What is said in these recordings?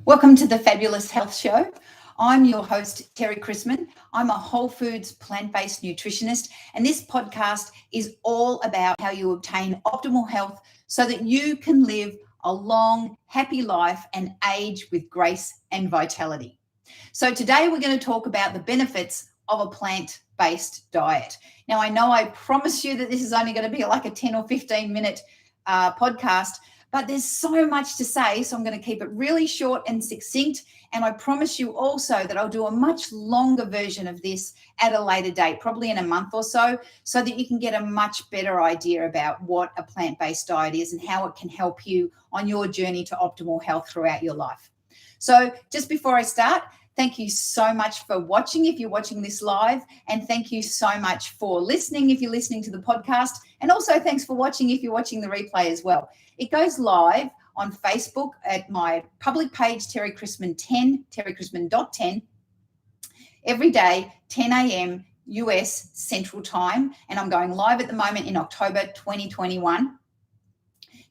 Welcome to the Fabulous Health Show. I'm your host, Terry Chrisman. I'm a whole foods plant-based nutritionist, and this podcast is all about how you obtain optimal health so that you can live a long, happy life and age with grace and vitality. So today we're going to talk about the benefits of a plant-based diet. Now, I know I promised you that this is only going to be like a 10 or 15 minute podcast, but there's so much to say, so I'm going to keep it really short and succinct. And I promise you also that I'll do a much longer version of this at a later date, probably in a month or so that you can get a much better idea about what a plant-based diet is and how it can help you on your journey to optimal health throughout your life. So just before I start, thank you so much for watching if you're watching this live, and thank you so much for listening if you're listening to the podcast, and also thanks for watching if you're watching the replay as well. It goes live on Facebook at my public page, Terry Chrisman 10, terrychrisman.10, every day, 10 a.m. US Central Time, and I'm going live at the moment in October 2021.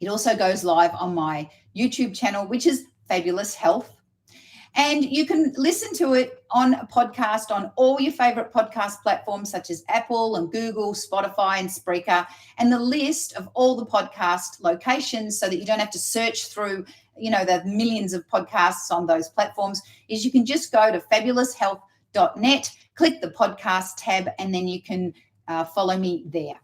It also goes live on my YouTube channel, which is Fabulous Health. And you can listen to it on a podcast on all your favorite podcast platforms such as Apple and Google, Spotify and Spreaker, and the list of all the podcast locations so that you don't have to search through, the millions of podcasts on those platforms, is you can just go to fabuloushealth.net, click the podcast tab, and then you can follow me there.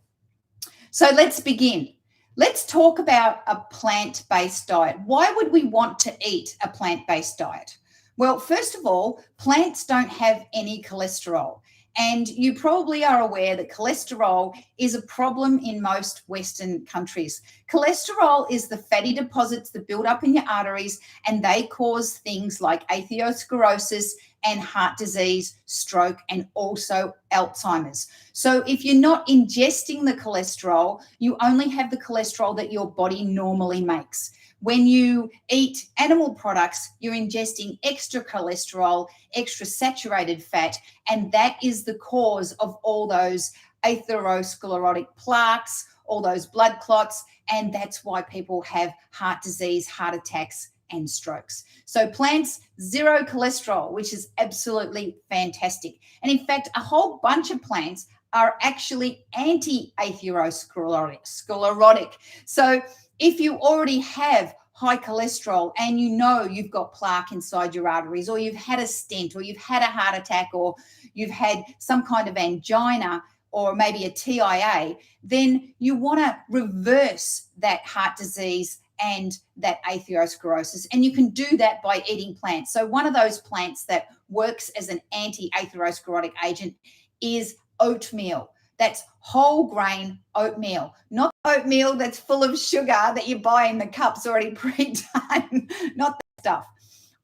So let's begin. Let's talk about a plant-based diet. Why would we want to eat a plant-based diet? Well, first of all, plants don't have any cholesterol. And you probably are aware that cholesterol is a problem in most Western countries. Cholesterol is the fatty deposits that build up in your arteries, and they cause things like atherosclerosis and heart disease, stroke, and also Alzheimer's. So if you're not ingesting the cholesterol, you only have the cholesterol that your body normally makes. When you eat animal products, you're ingesting extra cholesterol, extra saturated fat, and that is the cause of all those atherosclerotic plaques, all those blood clots, and that's why people have heart disease, heart attacks, and strokes. So plants, zero cholesterol, which is absolutely fantastic. And in fact, a whole bunch of plants are actually anti-atherosclerotic. So if you already have high cholesterol and you know you've got plaque inside your arteries, or you've had a stent, or you've had a heart attack, or you've had some kind of angina, or maybe a TIA, then you want to reverse that heart disease and that atherosclerosis. And you can do that by eating plants. So one of those plants that works as an anti-atherosclerotic agent is oatmeal. That's whole grain oatmeal, not oatmeal that's full of sugar that you buy in the cups already pre-done, not that stuff.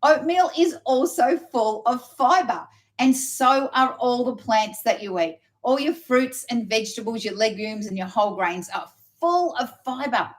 Oatmeal is also full of fiber, and so are all the plants that you eat. All your fruits and vegetables, your legumes and your whole grains are full of fiber.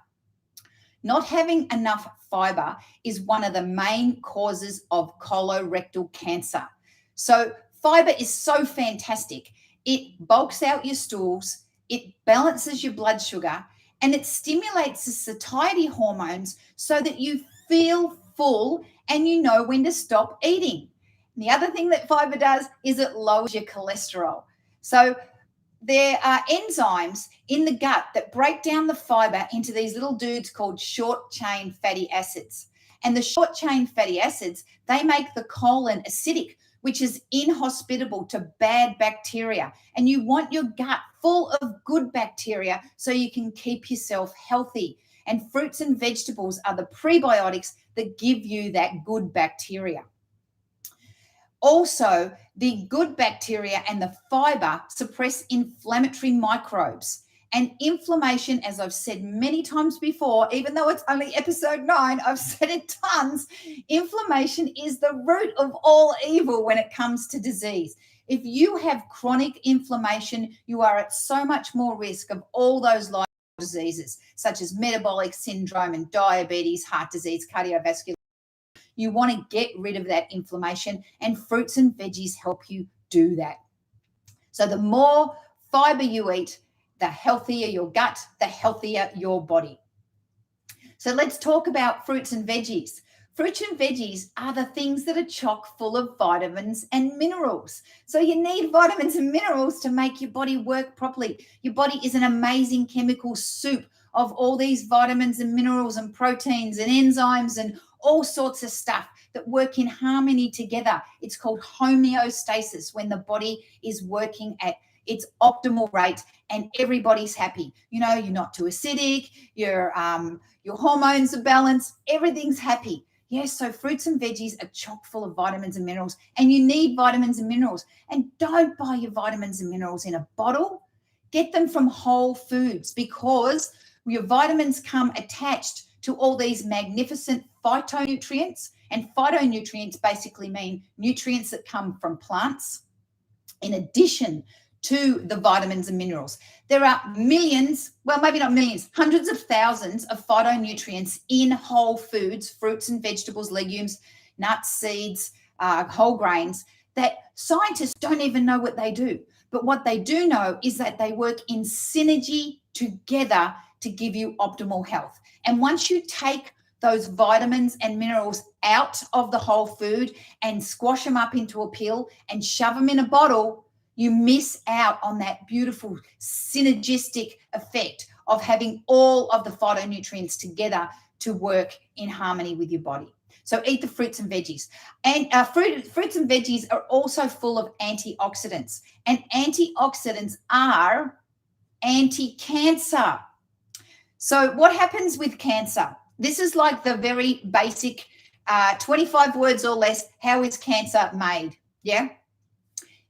Not having enough fiber is one of the main causes of colorectal cancer. So fiber is so fantastic. It bulks out your stools, it balances your blood sugar, and it stimulates the satiety hormones so that you feel full and you know when to stop eating. And the other thing that fiber does is it lowers your cholesterol. So there are enzymes in the gut that break down the fiber into these little dudes called short-chain fatty acids. And the short-chain fatty acids, they make the colon acidic, which is inhospitable to bad bacteria. And you want your gut full of good bacteria so you can keep yourself healthy. And fruits and vegetables are the prebiotics that give you that good bacteria. Also, the good bacteria and the fiber suppress inflammatory microbes. And inflammation, as I've said many times before, even though it's only episode 9, I've said it tons, inflammation is the root of all evil when it comes to disease. If you have chronic inflammation, you are at so much more risk of all those life diseases, such as metabolic syndrome and diabetes, heart disease, cardiovascular. You want to get rid of that inflammation, and fruits and veggies help you do that. So the more fiber you eat, the healthier your gut, the healthier your body. So let's talk about fruits and veggies. Fruits and veggies are the things that are chock full of vitamins and minerals. So you need vitamins and minerals to make your body work properly. Your body is an amazing chemical soup of all these vitamins and minerals and proteins and enzymes and all sorts of stuff that work in harmony together. It's called homeostasis, when the body is working at its optimal rate and everybody's happy. You're not too acidic, your hormones are balanced, everything's happy. Yes, so fruits and veggies are chock full of vitamins and minerals, and you need vitamins and minerals. And don't buy your vitamins and minerals in a bottle. Get them from whole foods, because your vitamins come attached to all these magnificent phytonutrients. And phytonutrients basically mean nutrients that come from plants in addition to the vitamins and minerals. There are millions, well, maybe not millions, hundreds of thousands of phytonutrients in whole foods, fruits and vegetables, legumes, nuts, seeds, whole grains, that scientists don't even know what they do. But what they do know is that they work in synergy together to give you optimal health. And once you take those vitamins and minerals out of the whole food and squash them up into a pill and shove them in a bottle, you miss out on that beautiful synergistic effect of having all of the phytonutrients together to work in harmony with your body. So eat the fruits and veggies. And fruits and veggies are also full of antioxidants. And antioxidants are anti-cancer. So what happens with cancer? This is like the very basic 25 words or less. How is cancer made? Yeah.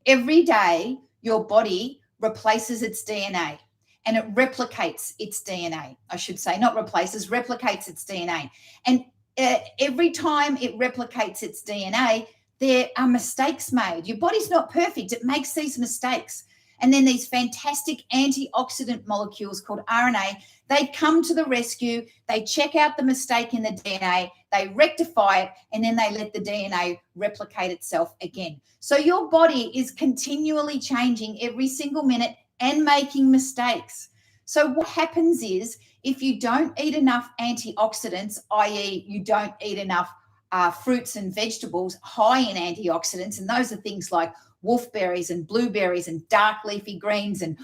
Every day, your body replaces its DNA, and it replicates its DNA. I should say, not replaces, replicates its DNA. And every time it replicates its DNA, there are mistakes made. Your body's not perfect. It makes these mistakes. And then these fantastic antioxidant molecules called RNA, they come to the rescue. They check out the mistake in the DNA, they rectify it, and then they let the DNA replicate itself again. So your body is continually changing every single minute and making mistakes. So what happens is, if you don't eat enough antioxidants, i.e. you don't eat enough fruits and vegetables high in antioxidants, and those are things like wolfberries and blueberries and dark leafy greens and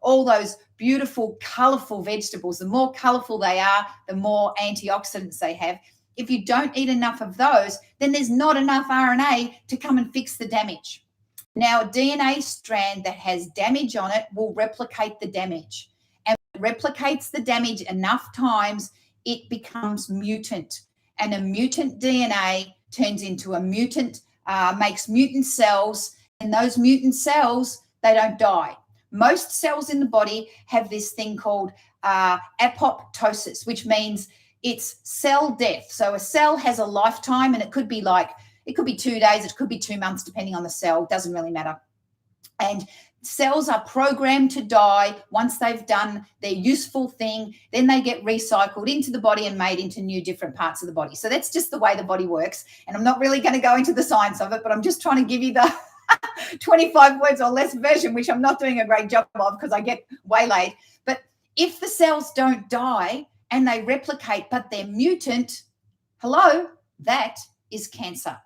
all those beautiful, colorful vegetables. The more colorful they are, the more antioxidants they have. If you don't eat enough of those, then there's not enough RNA to come and fix the damage. Now, a DNA strand that has damage on it will replicate the damage. And when it replicates the damage enough times, it becomes mutant. And a mutant DNA turns into a mutant, makes mutant cells. And those mutant cells, they don't die. Most cells in the body have this thing called apoptosis, which means it's cell death. So a cell has a lifetime, and it could be 2 days, it could be 2 months, depending on the cell, doesn't really matter. And cells are programmed to die once they've done their useful thing. Then they get recycled into the body and made into new different parts of the body. So that's just the way the body works. And I'm not really going to go into the science of it, but I'm just trying to give you the 25 words or less version, which I'm not doing a great job of because I get waylaid. But if the cells don't die and they replicate, but they're mutant, hello, that is cancer.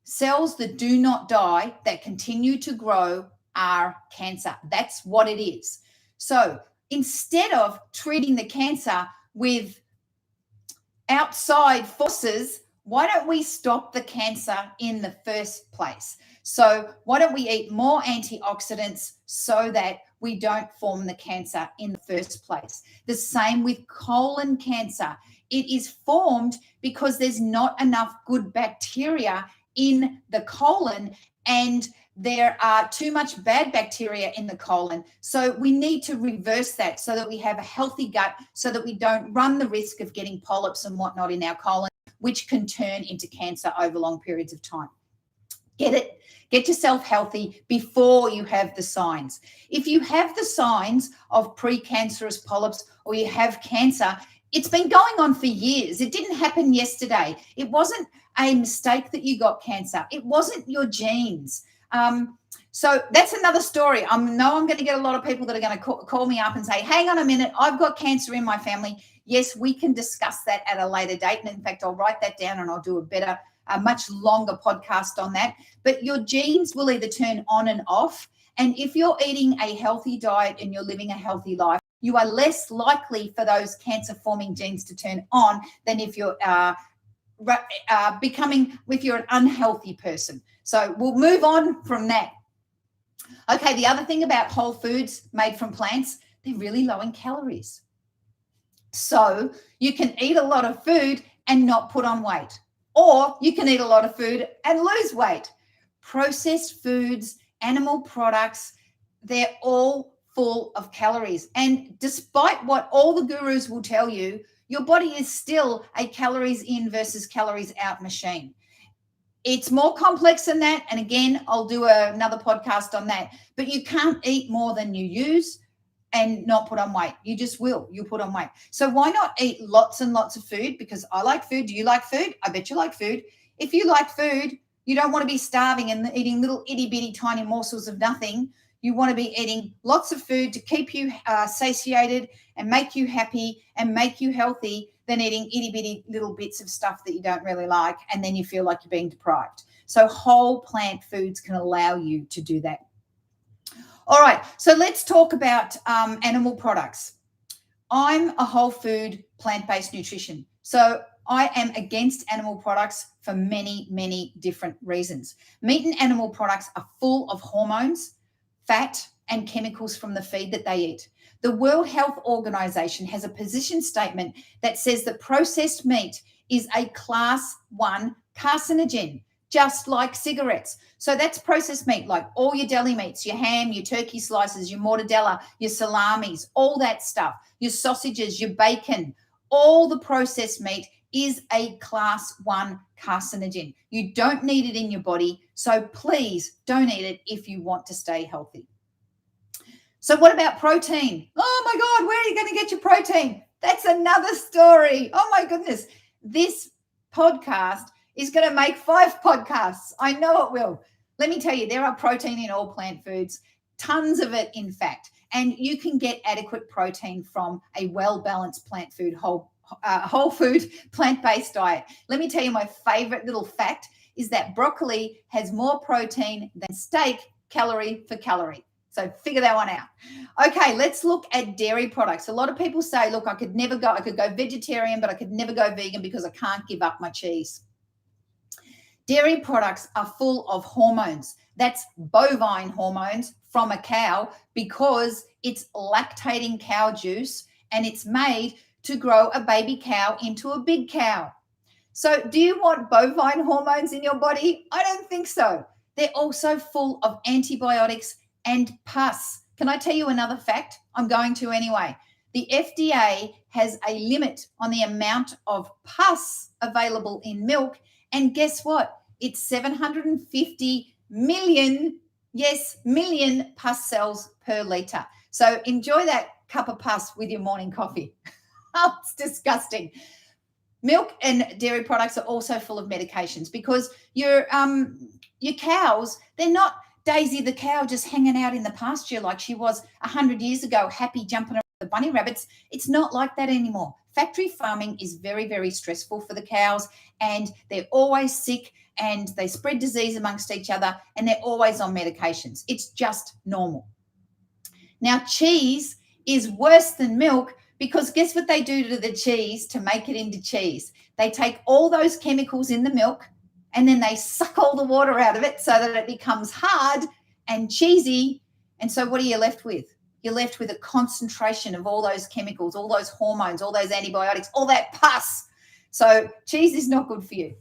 Cells that do not die, that continue to grow, are cancer. That's what it is. So instead of treating the cancer with outside forces, why don't we stop the cancer in the first place? So why don't we eat more antioxidants so that we don't form the cancer in the first place? The same with colon cancer. It is formed because there's not enough good bacteria in the colon, and there are too much bad bacteria in the colon. So we need to reverse that so that we have a healthy gut, so that we don't run the risk of getting polyps and whatnot in our colon, which can turn into cancer over long periods of time. Get yourself healthy before you have the signs. If you have the signs of precancerous polyps or you have cancer, it's been going on for years. It didn't happen yesterday. It wasn't a mistake that you got cancer. It wasn't your genes. So that's another story. I know I'm going to get a lot of people that are going to call me up and say, hang on a minute, I've got cancer in my family. Yes, we can discuss that at a later date. And in fact, I'll write that down and I'll do a much longer podcast on that. But your genes will either turn on and off. And if you're eating a healthy diet and you're living a healthy life, you are less likely for those cancer-forming genes to turn on than if you're if you're an unhealthy person. So we'll move on from that. Okay, the other thing about whole foods made from plants, they're really low in calories. So you can eat a lot of food and not put on weight, or you can eat a lot of food and lose weight. Processed foods, animal products, they're all full of calories. And despite what all the gurus will tell you, your body is still a calories in versus calories out machine. It's more complex than that. And again, I'll do another podcast on that. But you can't eat more than you use and not put on weight. You just will. You put on weight. So why not eat lots and lots of food? Because I like food. Do you like food? I bet you like food. If you like food, you don't want to be starving and eating little itty bitty tiny morsels of nothing. You want to be eating lots of food to keep you satiated and make you happy and make you healthy than eating itty bitty little bits of stuff that you don't really like, and then you feel like you're being deprived. So whole plant foods can allow you to do that. All right, so let's talk about animal products. I'm a whole food plant-based nutrition. So I am against animal products for many, many different reasons. Meat and animal products are full of hormones, fat, and chemicals from the feed that they eat. The World Health Organization has a position statement that says that processed meat is a class 1 carcinogen, just like cigarettes. So that's processed meat, like all your deli meats, your ham, your turkey slices, your mortadella, your salamis, all that stuff, your sausages, your bacon, all the processed meat is a class 1 carcinogen. You don't need it in your body, so please don't eat it if you want to stay healthy. So what about protein? Oh my God, where are you going to get your protein? That's another story. Oh my goodness. This podcast is going to make 5 podcasts. I know it will. Let me tell you, there are protein in all plant foods, tons of it, in fact, and you can get adequate protein from a well-balanced plant food, whole food, plant-based diet. Let me tell you, my favorite little fact is that broccoli has more protein than steak, calorie for calorie. So figure that one out. Okay, let's look at dairy products. A lot of people say, look, I could go vegetarian, but I could never go vegan because I can't give up my cheese. Dairy products are full of hormones. That's bovine hormones from a cow because it's lactating cow juice and it's made to grow a baby cow into a big cow. So do you want bovine hormones in your body? I don't think so. They're also full of antibiotics and pus. Can I tell you another fact? I'm going to anyway. The FDA has a limit on the amount of pus available in milk. And guess what? It's 750 million, million pus cells per litre. So enjoy that cup of pus with your morning coffee. Oh, it's disgusting. Milk and dairy products are also full of medications because your cows, they're not Daisy the cow just hanging out in the pasture like she was 100 years ago, happy jumping around the bunny rabbits. It's not like that anymore. Factory farming is very, very stressful for the cows, and they're always sick and they spread disease amongst each other and they're always on medications. It's just normal. Now, cheese is worse than milk because guess what they do to the cheese to make it into cheese? They take all those chemicals in the milk and then they suck all the water out of it so that it becomes hard and cheesy. And so what are you left with? You're left with a concentration of all those chemicals, all those hormones, all those antibiotics, all that pus. So cheese is not good for you.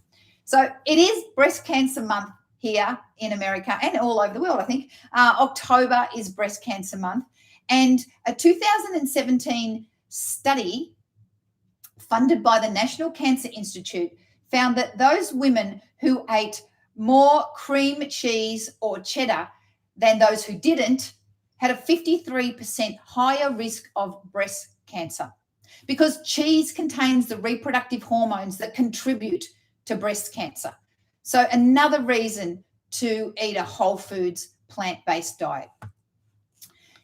So it is Breast Cancer Month here in America and all over the world, I think. October is Breast Cancer Month. And a 2017 study funded by the National Cancer Institute found that those women who ate more cream cheese or cheddar than those who didn't had a 53% higher risk of breast cancer because cheese contains the reproductive hormones that contribute to breast cancer. So another reason to eat a whole foods plant-based diet.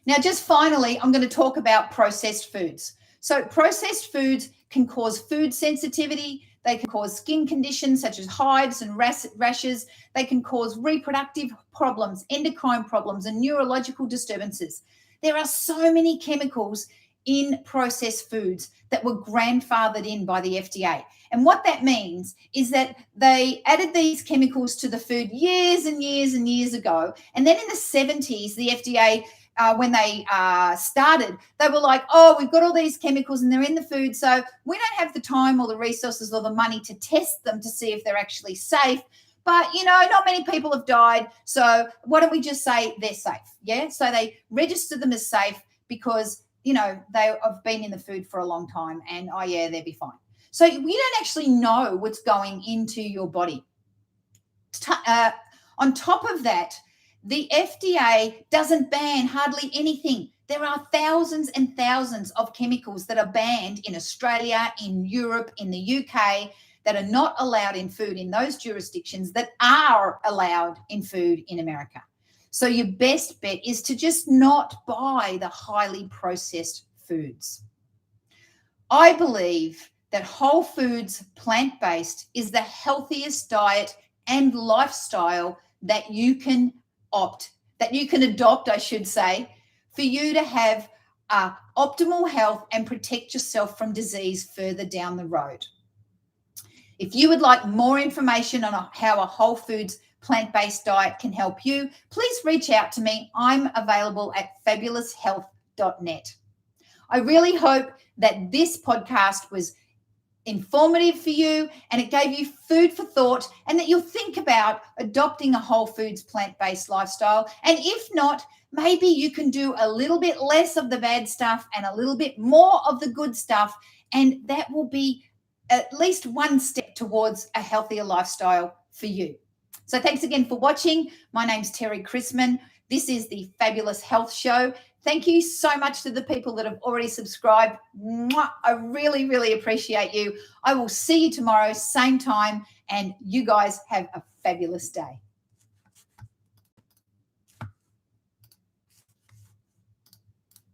Now, just finally, I'm going to talk about processed foods. So processed foods can cause food sensitivity. They can cause skin conditions such as hives and rashes. They can cause reproductive problems, endocrine problems, and neurological disturbances. There are so many chemicals in processed foods that were grandfathered in by the FDA. And what that means is that they added these chemicals to the food years and years and years ago. And then in the 70s, the FDA, when they started, they were like, oh, we've got all these chemicals and they're in the food, so we don't have the time or the resources or the money to test them to see if they're actually safe. But, not many people have died, so why don't we just say they're safe? Yeah, so they register them as safe because, they have been in the food for a long time and, oh, yeah, they'll be fine. So we don't actually know what's going into your body. On top of that, the FDA doesn't ban hardly anything. There are thousands and thousands of chemicals that are banned in Australia, in Europe, in the UK, that are not allowed in food in those jurisdictions that are allowed in food in America. So your best bet is to just not buy the highly processed foods. I believe that whole foods, plant-based, is the healthiest diet and lifestyle that you can adopt, I should say, for you to have optimal health and protect yourself from disease further down the road. If you would like more information on how a whole foods plant-based diet can help you, please reach out to me. I'm available at fabuloushealth.net. I really hope that this podcast was informative for you and it gave you food for thought, and that you'll think about adopting a whole foods plant-based lifestyle. And if not, maybe you can do a little bit less of the bad stuff and a little bit more of the good stuff, and that will be at least one step towards a healthier lifestyle for you. So thanks again for watching. My name's Terry Chrisman. This is the Fabulous Health Show. Thank you so much to the people that have already subscribed. Mwah! I really, really appreciate you. I will see you tomorrow, same time, and you guys have a fabulous day.